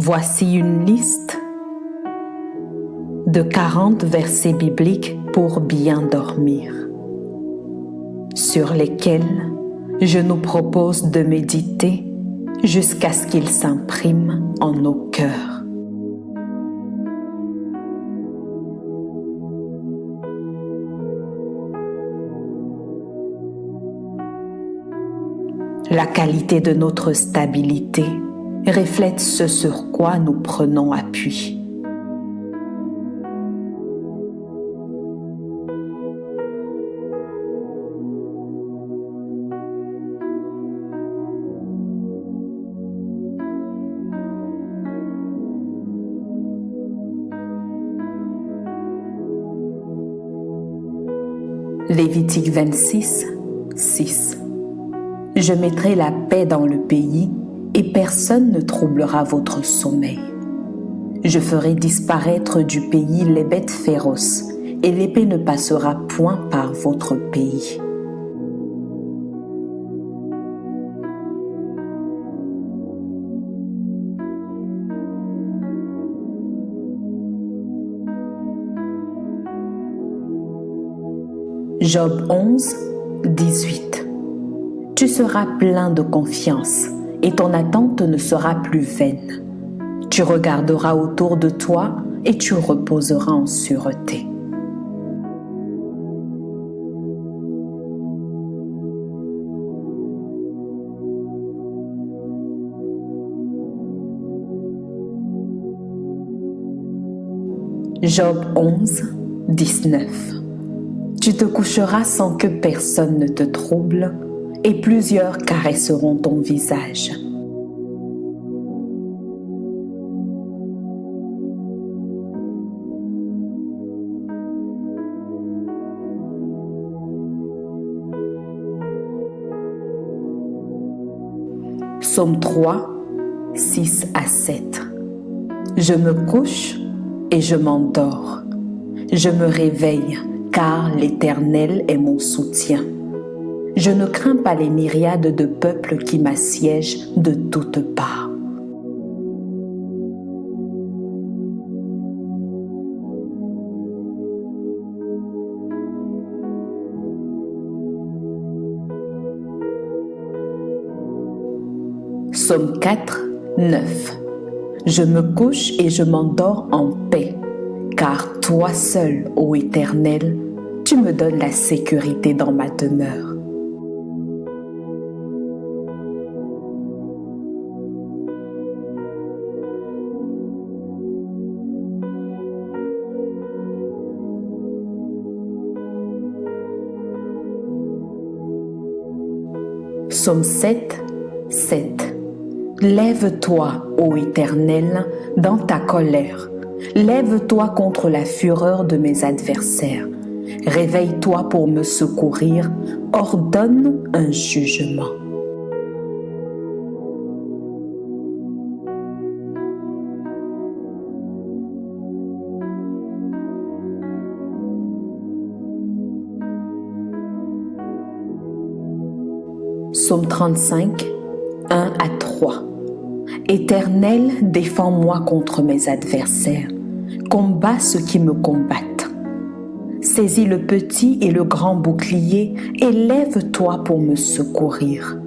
Voici une liste de 40 versets bibliques pour bien dormir, sur lesquels je nous propose de méditer jusqu'à ce qu'ils s'impriment en nos cœurs. La qualité de notre stabilité reflète ce sur quoi nous prenons appui. Lévitique 26, 6. Je mettrai la paix dans le pays et personne ne troublera votre sommeil. Je ferai disparaître du pays les bêtes féroces et l'épée ne passera point par votre pays. Job 11, 18. Tu seras plein de confiance et ton attente ne sera plus vaine. Tu regarderas autour de toi et tu reposeras en sûreté. Job 11, 19. Tu te coucheras sans que personne ne te trouble, et plusieurs caresseront ton visage. Psaume 3, 6 à 7. Je me couche et je m'endors. Je me réveille, car l'Éternel est mon soutien. Je ne crains pas les myriades de peuples qui m'assiègent de toutes parts. Psaume 4, 9. Je me couche et je m'endors en paix, car toi seul, ô Éternel, tu me donnes la sécurité dans ma demeure. Psaume 7, 7. Lève-toi, ô Éternel, dans ta colère. Lève-toi contre la fureur de mes adversaires. Réveille-toi pour me secourir. Ordonne un jugement. Psaume 35, 1 à 3. Éternel, défends-moi contre mes adversaires. Combat ceux qui me combattent. Saisis le petit et le grand bouclier et lève-toi pour me secourir.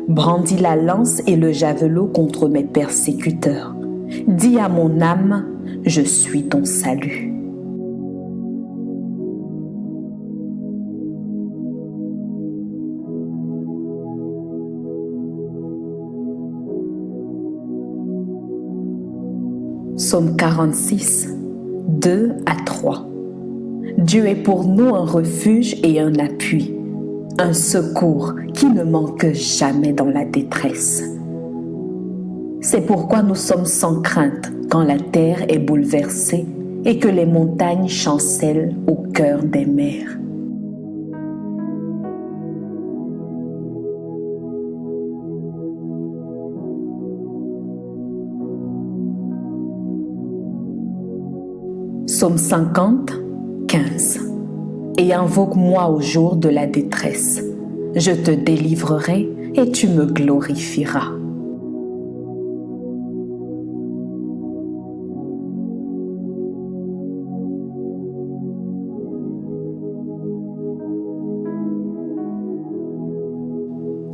Brandis la lance et le javelot contre mes persécuteurs. Dis à mon âme, je suis ton salut. Psaume 46, 2 à 3. Dieu est pour nous un refuge et un appui, un secours qui ne manque jamais dans la détresse. C'est pourquoi nous sommes sans crainte quand la terre est bouleversée et que les montagnes chancellent au cœur des mers. Psaume 50, 15. Et invoque-moi au jour de la détresse. Je te délivrerai et tu me glorifieras.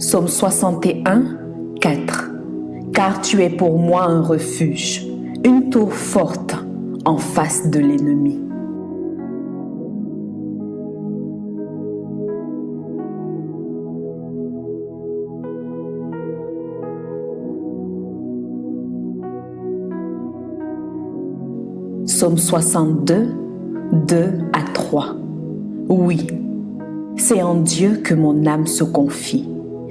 Psaume 61, 4. Car tu es pour moi un refuge, une tour forte en face de l'ennemi. Psaume 62, 2 à 3. Oui, c'est en Dieu que mon âme se confie.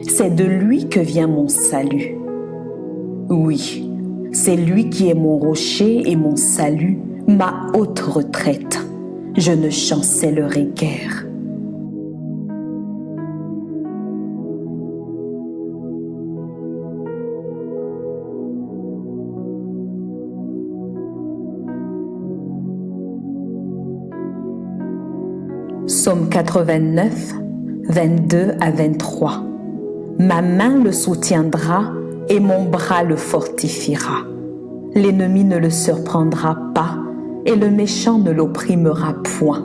C'est de lui que vient mon salut. Oui, c'est lui qui est mon rocher et mon salut, ma haute retraite. Je ne chancellerai guère. Psaume 89, 22 à 23. Ma main le soutiendra et mon bras le fortifiera. L'ennemi ne le surprendra pas et le méchant ne l'opprimera point.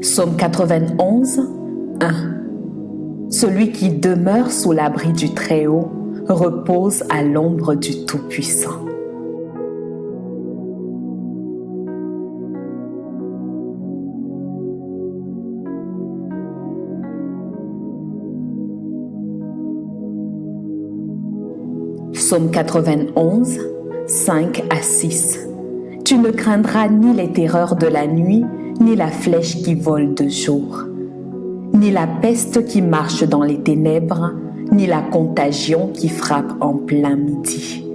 Psaume 91, 1. Celui qui demeure sous l'abri du Très-Haut repose à l'ombre du Tout-Puissant. Psaume 91, 5 à 6. Tu ne craindras ni les terreurs de la nuit, ni la flèche qui vole de jour, ni la peste qui marche dans les ténèbres, ni la contagion qui frappe en plein midi.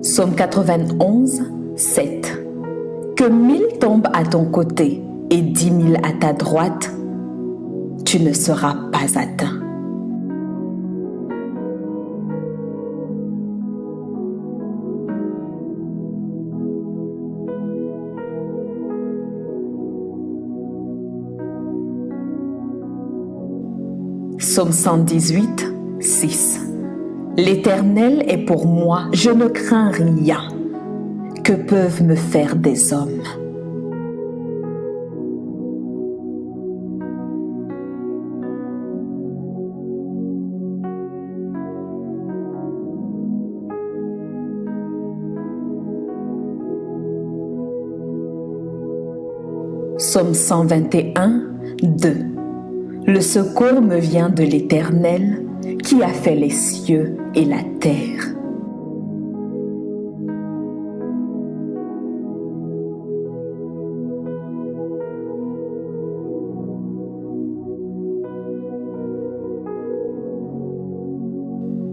Psaume 91, 7. Que 1000 tombent à ton côté et 10 000 à ta droite, tu ne seras pas atteint. Psaume 118, 6. L'Éternel est pour moi, je ne crains rien. Que peuvent me faire des hommes? Psaume 121, 2. Le secours me vient de l'Éternel, qui a fait les cieux et la terre.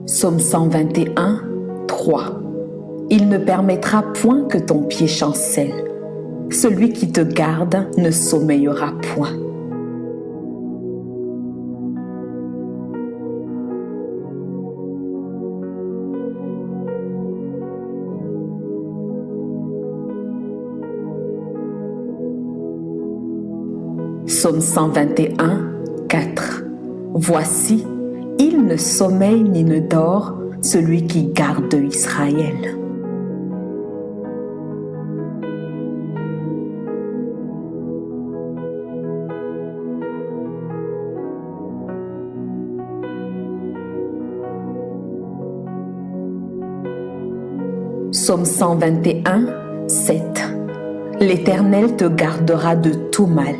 Psaume 121, 3. Il ne permettra point que ton pied chancelle. Celui qui te garde ne sommeillera point. Psaume 121, 4. Voici, il ne sommeille ni ne dort, celui qui garde Israël. Psaume 121, 7. L'Éternel te gardera de tout mal,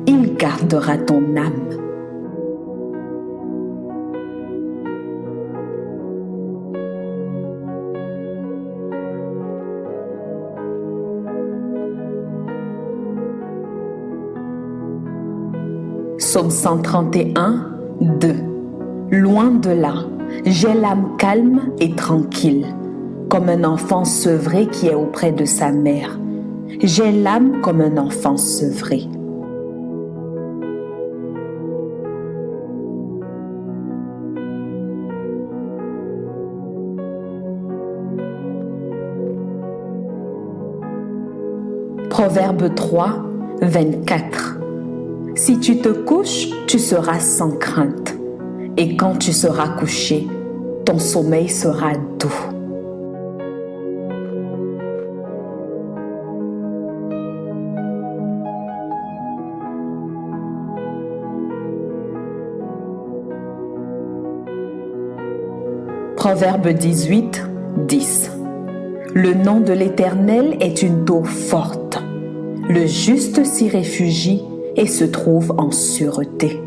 il gardera ton âme. Psaume 131, 2. Loin de là, j'ai l'âme calme et tranquille, comme un enfant sevré qui est auprès de sa mère. J'ai l'âme comme un enfant sevré. Proverbe 3, 24. Si tu te couches, tu seras sans crainte. Et quand tu seras couché, ton sommeil sera doux. Proverbe 18, 10. Le nom de l'Éternel est une tour forte. Le juste s'y réfugie et se trouve en sûreté.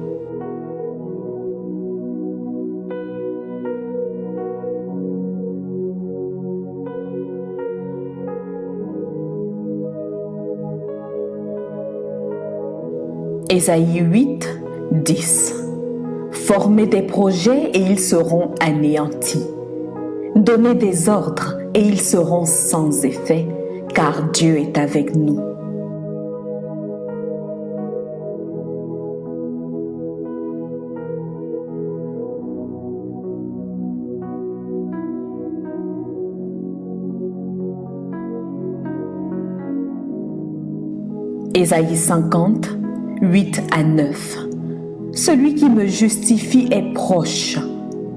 Ésaïe 8, 10. Formez des projets et ils seront anéantis. Donnez des ordres et ils seront sans effet, car Dieu est avec nous. Ésaïe 50, 8 à 9. Celui qui me justifie est proche.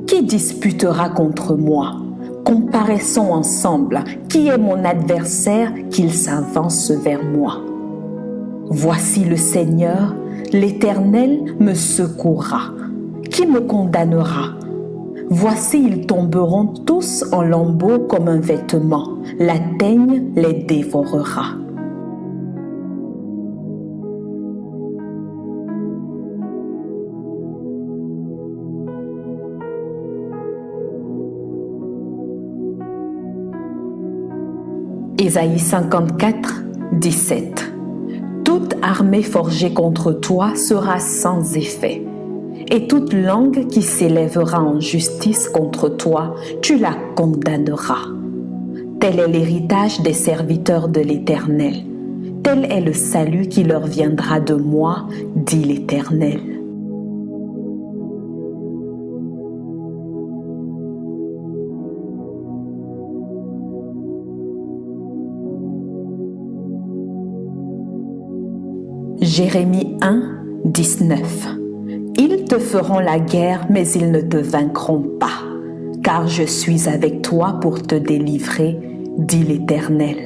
Qui disputera contre moi? Comparaissons ensemble. Qui est mon adversaire qu'il s'avance vers moi? Voici le Seigneur, l'Éternel me secourra. Qui me condamnera? Voici, ils tomberont tous en lambeaux comme un vêtement. La teigne les dévorera. Ésaïe 54, 17. Toute armée forgée contre toi sera sans effet, et toute langue qui s'élèvera en justice contre toi, tu la condamneras. Tel est l'héritage des serviteurs de l'Éternel. Tel est le salut qui leur viendra de moi, dit l'Éternel. Jérémie 1, 19. Ils te feront la guerre, mais ils ne te vaincront pas, car je suis avec toi pour te délivrer, dit l'Éternel.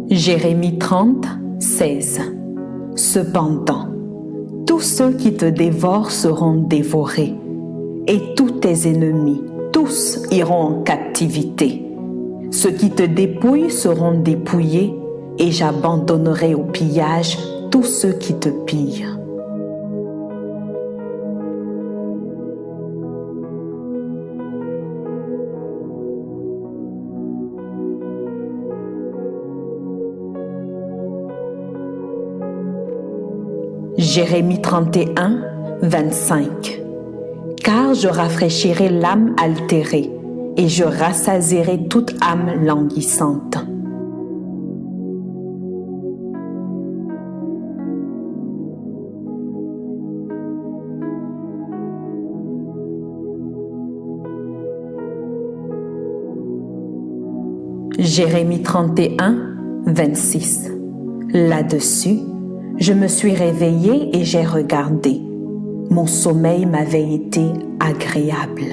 Jérémie 30, 16. Cependant, tous ceux qui te dévorent seront dévorés, et tous tes ennemis, tous iront en captivité. Ceux qui te dépouillent seront dépouillés, et j'abandonnerai au pillage tous ceux qui te pillent. Jérémie 31, 25. Car je rafraîchirai l'âme altérée, et je rassasierai toute âme languissante. Jérémie 31, 26. Là-dessus, je me suis réveillée et j'ai regardé. Mon sommeil m'avait été agréable.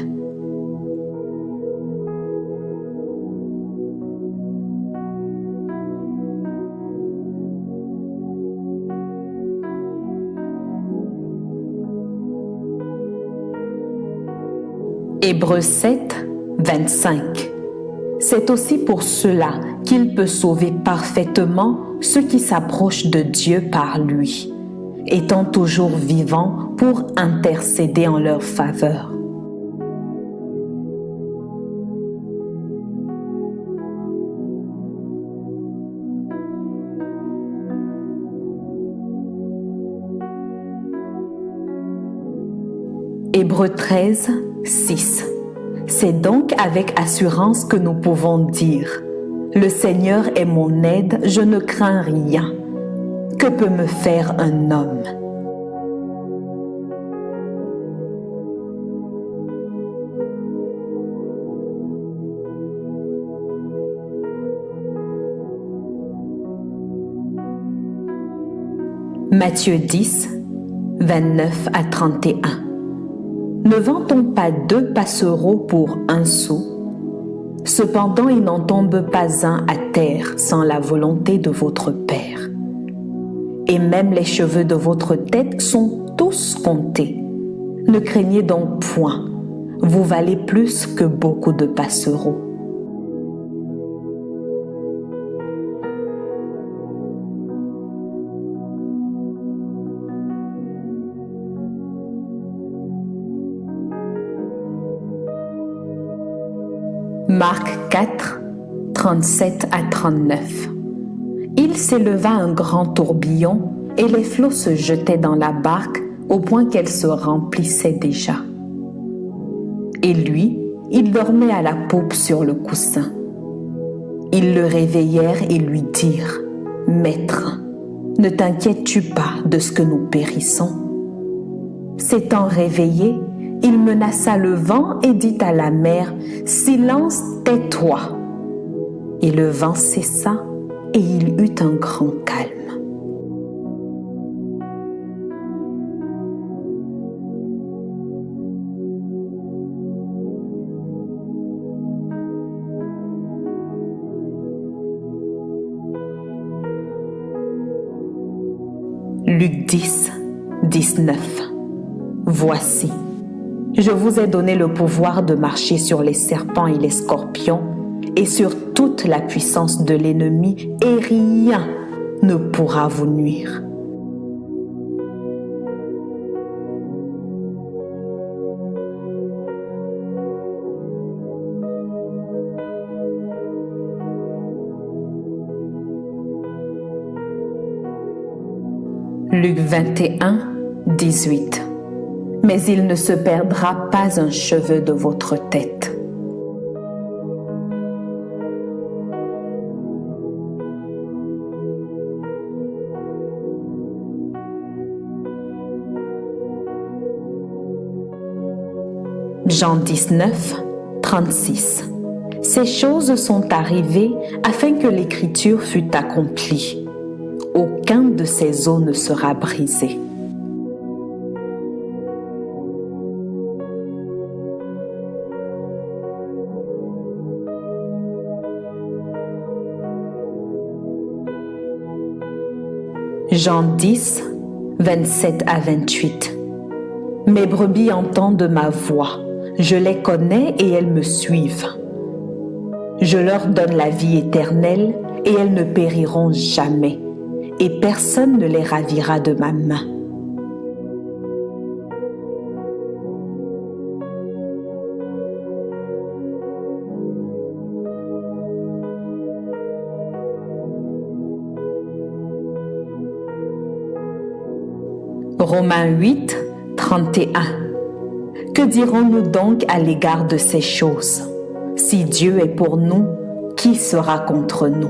Hébreux 7, 25. C'est aussi pour cela qu'il peut sauver parfaitement ceux qui s'approchent de Dieu par lui, étant toujours vivant pour intercéder en leur faveur. Hébreux 13, 6. C'est donc avec assurance que nous pouvons dire « Le Seigneur est mon aide, je ne crains rien ». Que peut me faire un homme? Matthieu 10, 29 à 31. Ne vend-on pas 2 passereaux pour 1 sou? Cependant, il n'en tombe pas un à terre sans la volonté de votre Père. Et même les cheveux de votre tête sont tous comptés. Ne craignez donc point, vous valez plus que beaucoup de passereaux. Marc 4, 37 à 39. Il s'éleva un grand tourbillon et les flots se jetaient dans la barque au point qu'elle se remplissait déjà. Et lui, il dormait à la poupe sur le coussin. Ils le réveillèrent et lui dirent: « Maître, ne t'inquiètes-tu pas de ce que nous périssons ?» S'étant réveillé, il menaça le vent et dit à la mer: « Silence, tais-toi !» Et le vent cessa et il eut un grand calme. Luc 10, 19. Voici, je vous ai donné le pouvoir de marcher sur les serpents et les scorpions et sur toute la puissance de l'ennemi, et rien ne pourra vous nuire. Luc 21, 18. Mais il ne se perdra pas un cheveu de votre tête. Jean 19, 36. Ces choses sont arrivées afin que l'écriture fût accomplie. Aucun de ces os ne sera brisé. Jean 10, 27 à 28. Mes brebis entendent ma voix, je les connais et elles me suivent. Je leur donne la vie éternelle et elles ne périront jamais, et personne ne les ravira de ma main. Romains 8, 31. Que dirons-nous donc à l'égard de ces choses? Si Dieu est pour nous, qui sera contre nous?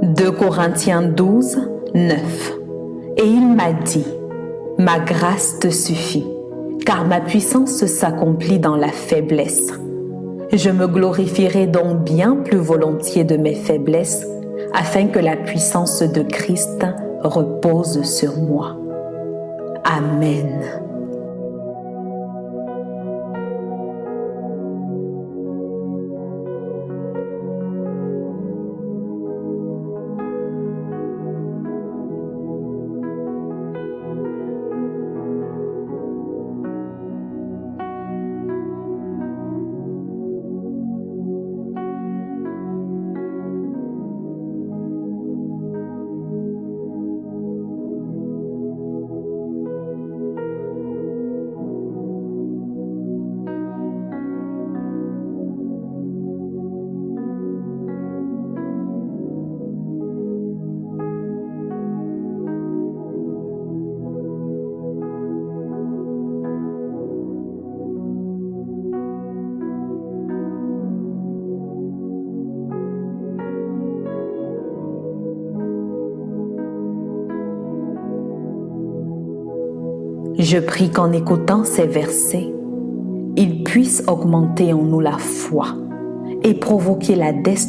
« 2 Corinthiens 12, 9. Et il m'a dit: ma grâce te suffit, car ma puissance s'accomplit dans la faiblesse. Je me glorifierai donc bien plus volontiers de mes faiblesses, afin que la puissance de Christ repose sur moi. Amen. Je prie qu'en écoutant ces versets, il puisse augmenter en nous la foi et provoquer la destruction